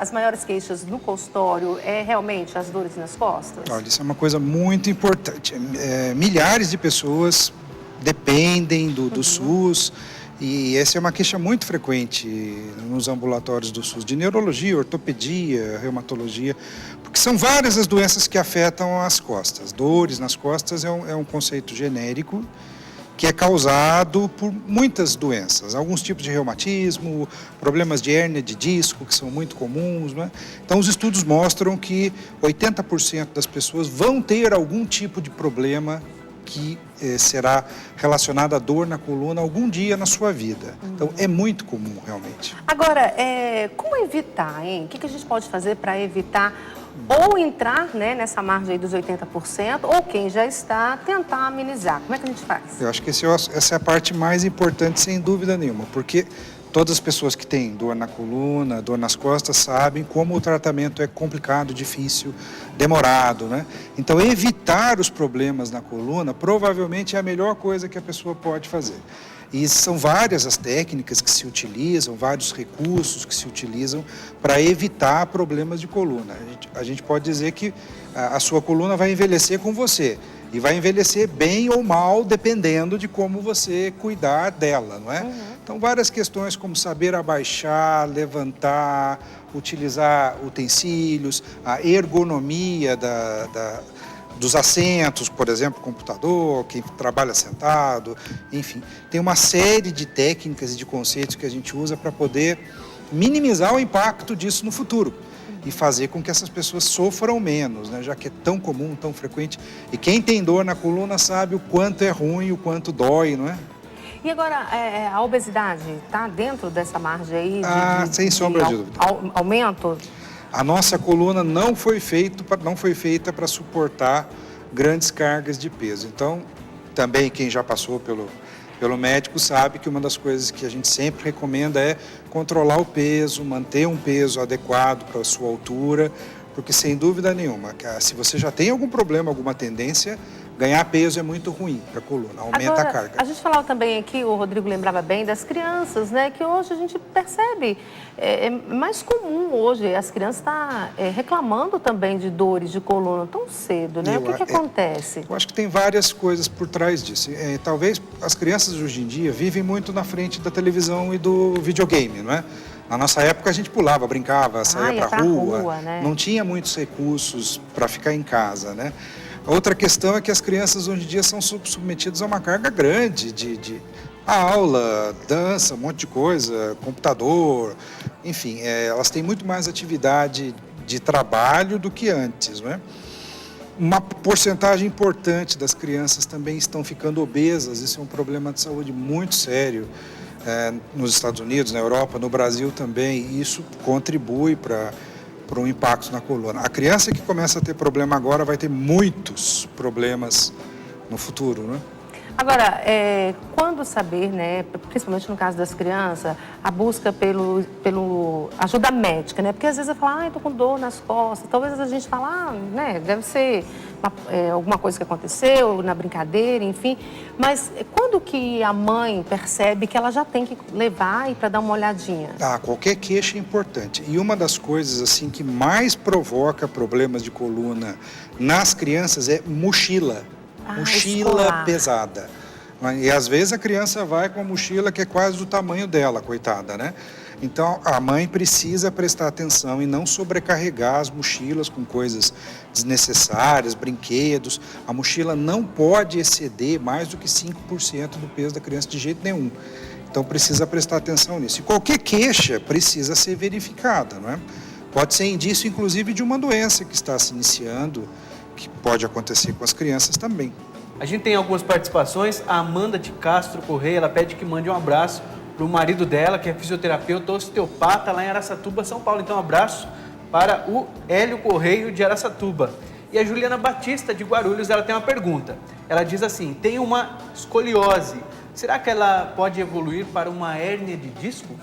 as maiores queixas no consultório é realmente as dores nas costas? Olha, isso é uma coisa muito importante. Milhares de pessoas dependem do SUS e essa é uma queixa muito frequente nos ambulatórios do SUS, de neurologia, ortopedia, reumatologia, porque são várias as doenças que afetam as costas. Dores nas costas é um conceito genérico que é causado por muitas doenças, alguns tipos de reumatismo, problemas de hérnia de disco, que são muito comuns, né? Então, os estudos mostram que 80% das pessoas vão ter algum tipo de problema que será relacionado à dor na coluna algum dia na sua vida. Então, é muito comum, realmente. Agora, como evitar, hein? O que a gente pode fazer para evitar ou entrar, né, nessa margem aí dos 80%, ou quem já está, tentar amenizar? Como é que a gente faz? Eu acho que essa é a parte mais importante, sem dúvida nenhuma, porque todas as pessoas que têm dor na coluna, dor nas costas, sabem como o tratamento é complicado, difícil, demorado, né? Então, evitar os problemas na coluna provavelmente é a melhor coisa que a pessoa pode fazer. E são várias as técnicas que se utilizam, vários recursos que se utilizam para evitar problemas de coluna. A gente pode dizer que a sua coluna vai envelhecer com você. E vai envelhecer bem ou mal, dependendo de como você cuidar dela, não é? Então, várias questões como saber abaixar, levantar, utilizar utensílios, a ergonomia dos assentos, por exemplo, computador, quem trabalha sentado, enfim. Tem uma série de técnicas e de conceitos que a gente usa para poder minimizar o impacto disso no futuro e fazer com que essas pessoas sofram menos, né? Já que é tão comum, tão frequente. E quem tem dor na coluna sabe o quanto é ruim, o quanto dói, não é? E agora, a obesidade está dentro dessa margem aí sem sombra de dúvida. Aumento? A nossa coluna não foi feita para suportar grandes cargas de peso. Então, também quem já passou pelo médico sabe que uma das coisas que a gente sempre recomenda é controlar o peso, manter um peso adequado para a sua altura, porque sem dúvida nenhuma, se você já tem algum problema, alguma tendência, ganhar peso é muito ruim para a coluna, aumenta a carga. A gente falava também aqui, o Rodrigo lembrava bem, das crianças, né? Que hoje a gente percebe, é mais comum hoje as crianças estar reclamando também de dores de coluna tão cedo, né? O que acontece? Eu acho que tem várias coisas por trás disso. Talvez as crianças hoje em dia vivem muito na frente da televisão e do videogame, não é? Na nossa época a gente pulava, brincava, saía para a rua, né? Não tinha muitos recursos para ficar em casa, né? Outra questão é que as crianças hoje em dia são submetidas a uma carga grande de aula, dança, um monte de coisa, computador, enfim, elas têm muito mais atividade de trabalho do que antes, não é? Uma porcentagem importante das crianças também estão ficando obesas, isso é um problema de saúde muito sério nos Estados Unidos, na Europa, no Brasil também, e isso contribui para um impacto na coluna. A criança que começa a ter problema agora vai ter muitos problemas no futuro, né? Agora, quando saber, né, principalmente no caso das crianças, a busca pelo ajuda médica, né? Porque às vezes eu falo, estou com dor nas costas, talvez a gente fala, né, deve ser alguma coisa que aconteceu na brincadeira, enfim. Mas quando que a mãe percebe que ela já tem que levar e para dar uma olhadinha? Qualquer queixa é importante. E uma das coisas assim que mais provoca problemas de coluna nas crianças é mochila. Mochila pesada. E às vezes a criança vai com a mochila que é quase do tamanho dela, coitada, né? Então a mãe precisa prestar atenção e não sobrecarregar as mochilas com coisas desnecessárias, brinquedos. A mochila não pode exceder mais do que 5% do peso da criança de jeito nenhum. Então precisa prestar atenção nisso. E qualquer queixa precisa ser verificada, não é? Pode ser indício, inclusive, de uma doença que está se iniciando, que pode acontecer com as crianças também. A gente tem algumas participações. A Amanda de Castro Correia, ela pede que mande um abraço para o marido dela, que é fisioterapeuta, osteopata lá em Araçatuba, São Paulo. Então, um abraço para o Hélio Correio de Araçatuba. E a Juliana Batista de Guarulhos, ela tem uma pergunta. Ela diz assim, tem uma escoliose. Será que ela pode evoluir para uma hérnia de disco?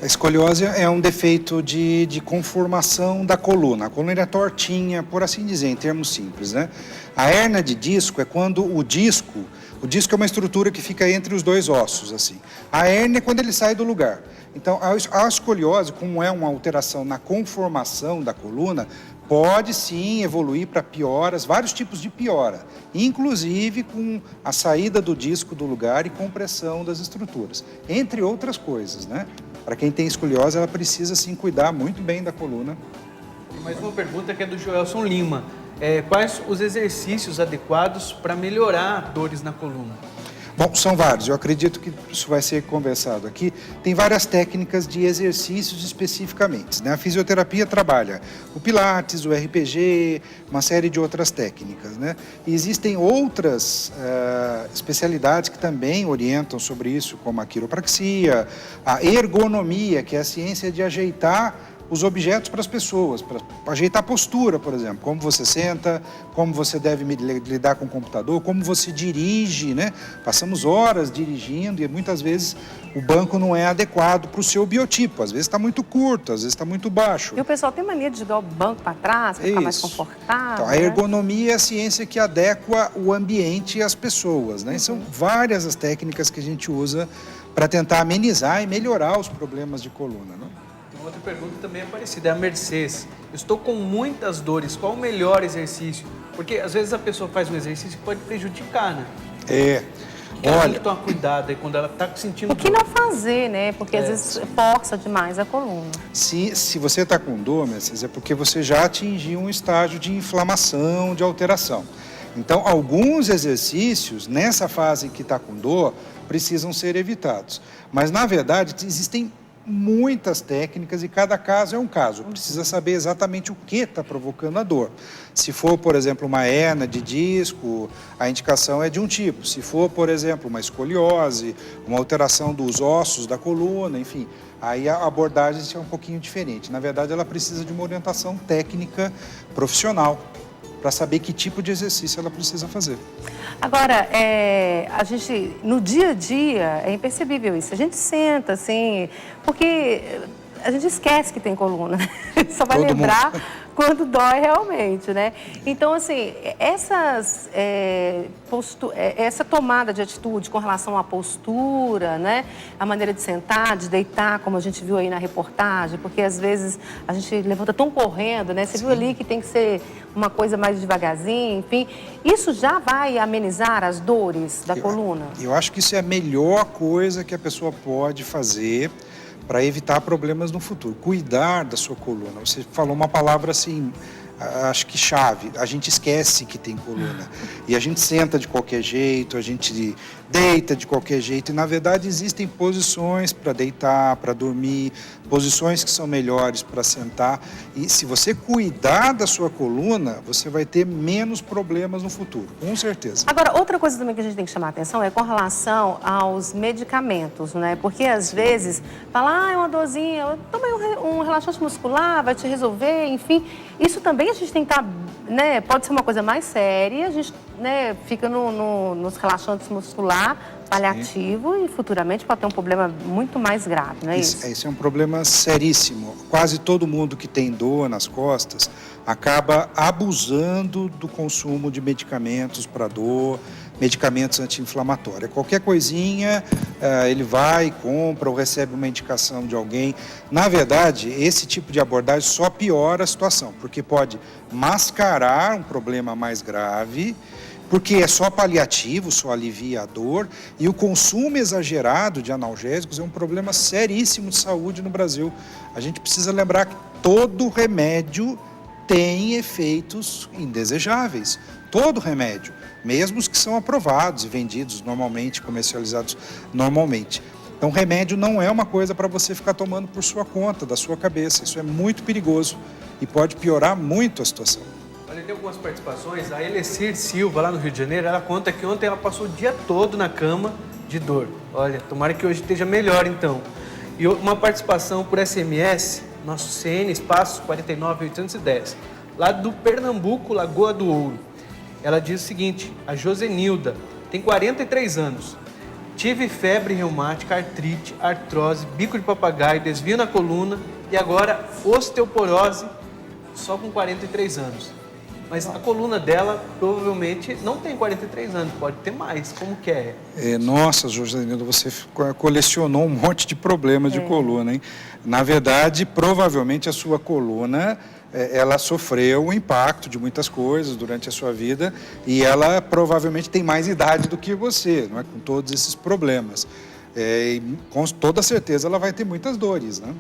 A escoliose é um defeito de conformação da coluna. A coluna é tortinha, por assim dizer, em termos simples, né? A hérnia de disco é quando o disco é uma estrutura que fica entre os dois ossos, assim. A hérnia é quando ele sai do lugar. Então, a escoliose, como é uma alteração na conformação da coluna, pode sim evoluir para pioras, vários tipos de piora, inclusive com a saída do disco do lugar e compressão das estruturas, entre outras coisas, né? Para quem tem escoliose, ela precisa sim cuidar muito bem da coluna. Tem mais uma pergunta que é do Joelson Lima. Quais os exercícios adequados para melhorar dores na coluna? Bom, são vários. Eu acredito que isso vai ser conversado aqui. Tem várias técnicas de exercícios especificamente, né? A fisioterapia trabalha o Pilates, o RPG, uma série de outras técnicas, né? E existem outras especialidades que também orientam sobre isso, como a quiropraxia, a ergonomia, que é a ciência de ajeitar os objetos para as pessoas, para ajeitar a postura, por exemplo, como você senta, como você deve lidar com o computador, como você dirige, né? Passamos horas dirigindo e muitas vezes o banco não é adequado para o seu biotipo, às vezes está muito curto, às vezes está muito baixo. E o pessoal tem mania de jogar o banco para trás, para ficar mais confortável. Então, a ergonomia é a ciência que adequa o ambiente às pessoas, né? São várias as técnicas que a gente usa para tentar amenizar e melhorar os problemas de coluna, né? Outra pergunta também é parecida, é a Mercedes. Estou com muitas dores, qual o melhor exercício? Porque às vezes a pessoa faz um exercício que pode prejudicar, né? Ela tem que tomar cuidado aí quando ela está sentindo dor. O que não fazer, né? Porque às vezes força demais a coluna. Se você está com dor, Mercedes, é porque você já atingiu um estágio de inflamação, de alteração. Então, alguns exercícios, nessa fase em que está com dor, precisam ser evitados. Mas, na verdade, existem muitas técnicas e cada caso é um caso. Precisa saber exatamente o que está provocando a dor. Se for, por exemplo, uma hérnia de disco, a indicação é de um tipo. Se for, por exemplo, uma escoliose, uma alteração dos ossos da coluna, enfim, aí a abordagem é um pouquinho diferente. Na verdade, ela precisa de uma orientação técnica profissional para saber que tipo de exercício ela precisa fazer. Agora, a gente, no dia a dia, é impercebível isso. A gente senta, assim, porque a gente esquece que tem coluna, né? Só vai lembrar quando dói realmente, né? Então, assim, essa tomada de atitude com relação à postura, né? A maneira de sentar, de deitar, como a gente viu aí na reportagem, porque às vezes a gente levanta tão correndo, né? Você viu ali que tem que ser uma coisa mais devagarzinho, enfim. Isso já vai amenizar as dores da coluna? Eu acho que isso é a melhor coisa que a pessoa pode fazer para evitar problemas no futuro. Cuidar da sua coluna. Você falou uma palavra assim, acho que chave. A gente esquece que tem coluna. E a gente senta de qualquer jeito, a gente deita de qualquer jeito. E, na verdade, existem posições para deitar, para dormir, posições que são melhores para sentar. E se você cuidar da sua coluna, você vai ter menos problemas no futuro, com certeza. Agora, outra coisa também que a gente tem que chamar a atenção é com relação aos medicamentos, né? Porque, às vezes, fala, é uma dorzinha, toma um relaxante muscular, vai te resolver, enfim. Isso também a gente tem que estar, né? Pode ser uma coisa mais séria, a gente, né, fica nos relaxantes muscular, paliativo, e futuramente pode ter um problema muito mais grave, não é isso? Esse é um problema seríssimo. Quase todo mundo que tem dor nas costas acaba abusando do consumo de medicamentos para dor, medicamentos anti-inflamatórios. Qualquer coisinha, ele vai, compra ou recebe uma indicação de alguém. Na verdade, esse tipo de abordagem só piora a situação, porque pode mascarar um problema mais grave, porque é só paliativo, só alivia a dor, e o consumo exagerado de analgésicos é um problema seríssimo de saúde no Brasil. A gente precisa lembrar que todo remédio tem efeitos indesejáveis, todo remédio, mesmo os que são aprovados e vendidos normalmente, comercializados normalmente. Então, remédio não é uma coisa para você ficar tomando por sua conta, da sua cabeça. Isso é muito perigoso e pode piorar muito a situação. Olha, tem algumas participações. A Elecir Silva, lá no Rio de Janeiro, ela conta que ontem ela passou o dia todo na cama de dor. Olha, tomara que hoje esteja melhor, então. E uma participação por SMS, nosso CN, espaço 49810, lá do Pernambuco, Lagoa do Ouro. Ela diz o seguinte, a Josenilda, tem 43 anos. tive febre reumática, artrite, artrose, bico de papagaio, desvio na coluna e agora osteoporose só com 43 anos. Mas a coluna dela provavelmente não tem 43 anos, pode ter mais. Como que é? Nossa, Josanildo, você colecionou um monte de problemas de coluna, hein? Na verdade, provavelmente a sua coluna, ela sofreu o impacto de muitas coisas durante a sua vida e ela provavelmente tem mais idade do que você, não é? Com todos esses problemas. E com toda certeza ela vai ter muitas dores, né?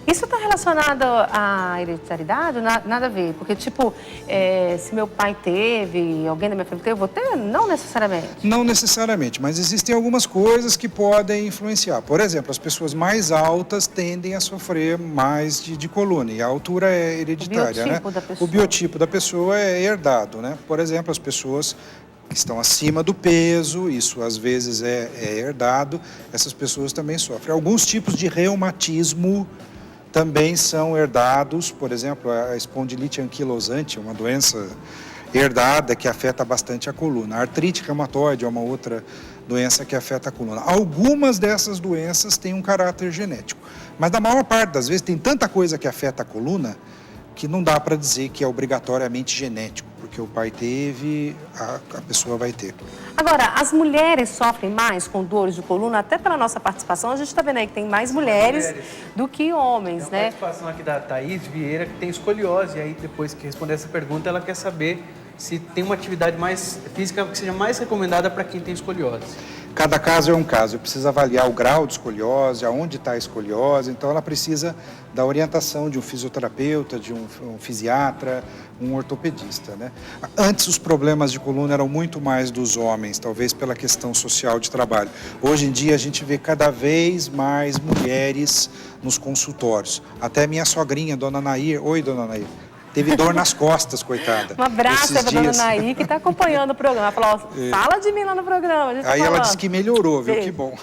Isso está relacionado à hereditariedade? Nada a ver, porque, tipo, se meu pai teve, alguém da minha família teve, eu vou ter? Não necessariamente. Não necessariamente, mas existem algumas coisas que podem influenciar. Por exemplo, as pessoas mais altas tendem a sofrer mais de coluna, e a altura é hereditária, né? O biotipo da pessoa é herdado, né? Por exemplo, as pessoas que estão acima do peso, isso às vezes é herdado, essas pessoas também sofrem. Alguns tipos de reumatismo também são herdados, por exemplo, a espondilite anquilosante, uma doença herdada que afeta bastante a coluna. A artrite reumatoide é uma outra doença que afeta a coluna. Algumas dessas doenças têm um caráter genético, mas na maior parte das vezes tem tanta coisa que afeta a coluna que não dá para dizer que é obrigatoriamente genético, porque o pai teve, a pessoa vai ter. Agora, as mulheres sofrem mais com dores de coluna, até pela nossa participação, a gente está vendo aí que tem mais mulheres do que homens, tem né? Tem participação aqui da Thaís Vieira, que tem escoliose, e aí depois que responder essa pergunta, ela quer saber se tem uma atividade mais física que seja mais recomendada para quem tem escoliose. Cada caso é um caso, eu preciso avaliar o grau de escoliose, aonde está a escoliose, então ela precisa da orientação de um fisioterapeuta, de um fisiatra, um ortopedista, né? Antes os problemas de coluna eram muito mais dos homens, talvez pela questão social de trabalho. Hoje em dia a gente vê cada vez mais mulheres nos consultórios. Até minha sogrinha, dona Nair, oi dona Nair, teve dor nas costas, coitada. Um abraço para a dona Nair, que está acompanhando o programa. Ela falou, fala de mim lá no programa. Aí ela disse que melhorou, viu? Que bom.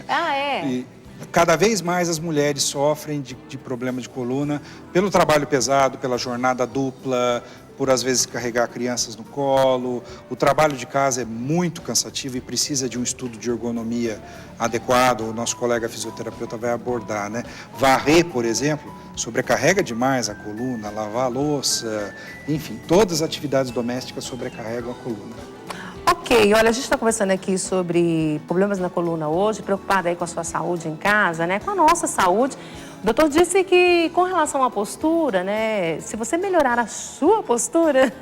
Ah, é? E cada vez mais as mulheres sofrem de problema de coluna pelo trabalho pesado, pela jornada dupla, por às vezes carregar crianças no colo. O trabalho de casa é muito cansativo e precisa de um estudo de ergonomia adequado. O nosso colega fisioterapeuta vai abordar, né? Varrer, por exemplo, sobrecarrega demais a coluna, lavar a louça, enfim, todas as atividades domésticas sobrecarregam a coluna. Ok, olha, a gente está conversando aqui sobre problemas na coluna hoje, preocupada aí com a sua saúde em casa, né? Com a nossa saúde. O doutor disse que com relação à postura, né? Se você melhorar a sua postura,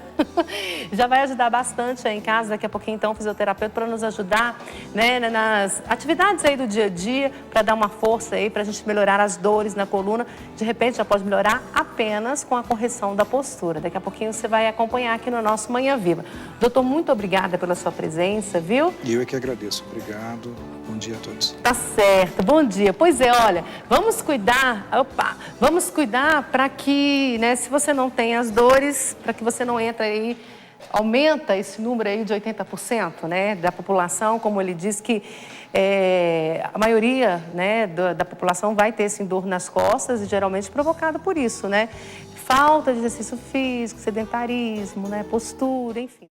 já vai ajudar bastante aí em casa. Daqui a pouquinho, então, o fisioterapeuta para nos ajudar, né, nas atividades aí do dia a dia, para dar uma força aí, para a gente melhorar as dores na coluna. De repente, já pode melhorar apenas com a correção da postura. Daqui a pouquinho você vai acompanhar aqui no nosso Manhã Viva. Doutor, muito obrigada pela sua presença, viu? E eu é que agradeço. Obrigado. Bom dia a todos. Tá certo, bom dia. Pois é, olha, vamos cuidar para que, né, se você não tem as dores, para que você não entre aí, aumenta esse número aí de 80%, né, da população, como ele diz que a maioria, né, da população vai ter sim dor nas costas e geralmente provocada por isso, né? Falta de exercício físico, sedentarismo, né, postura, enfim.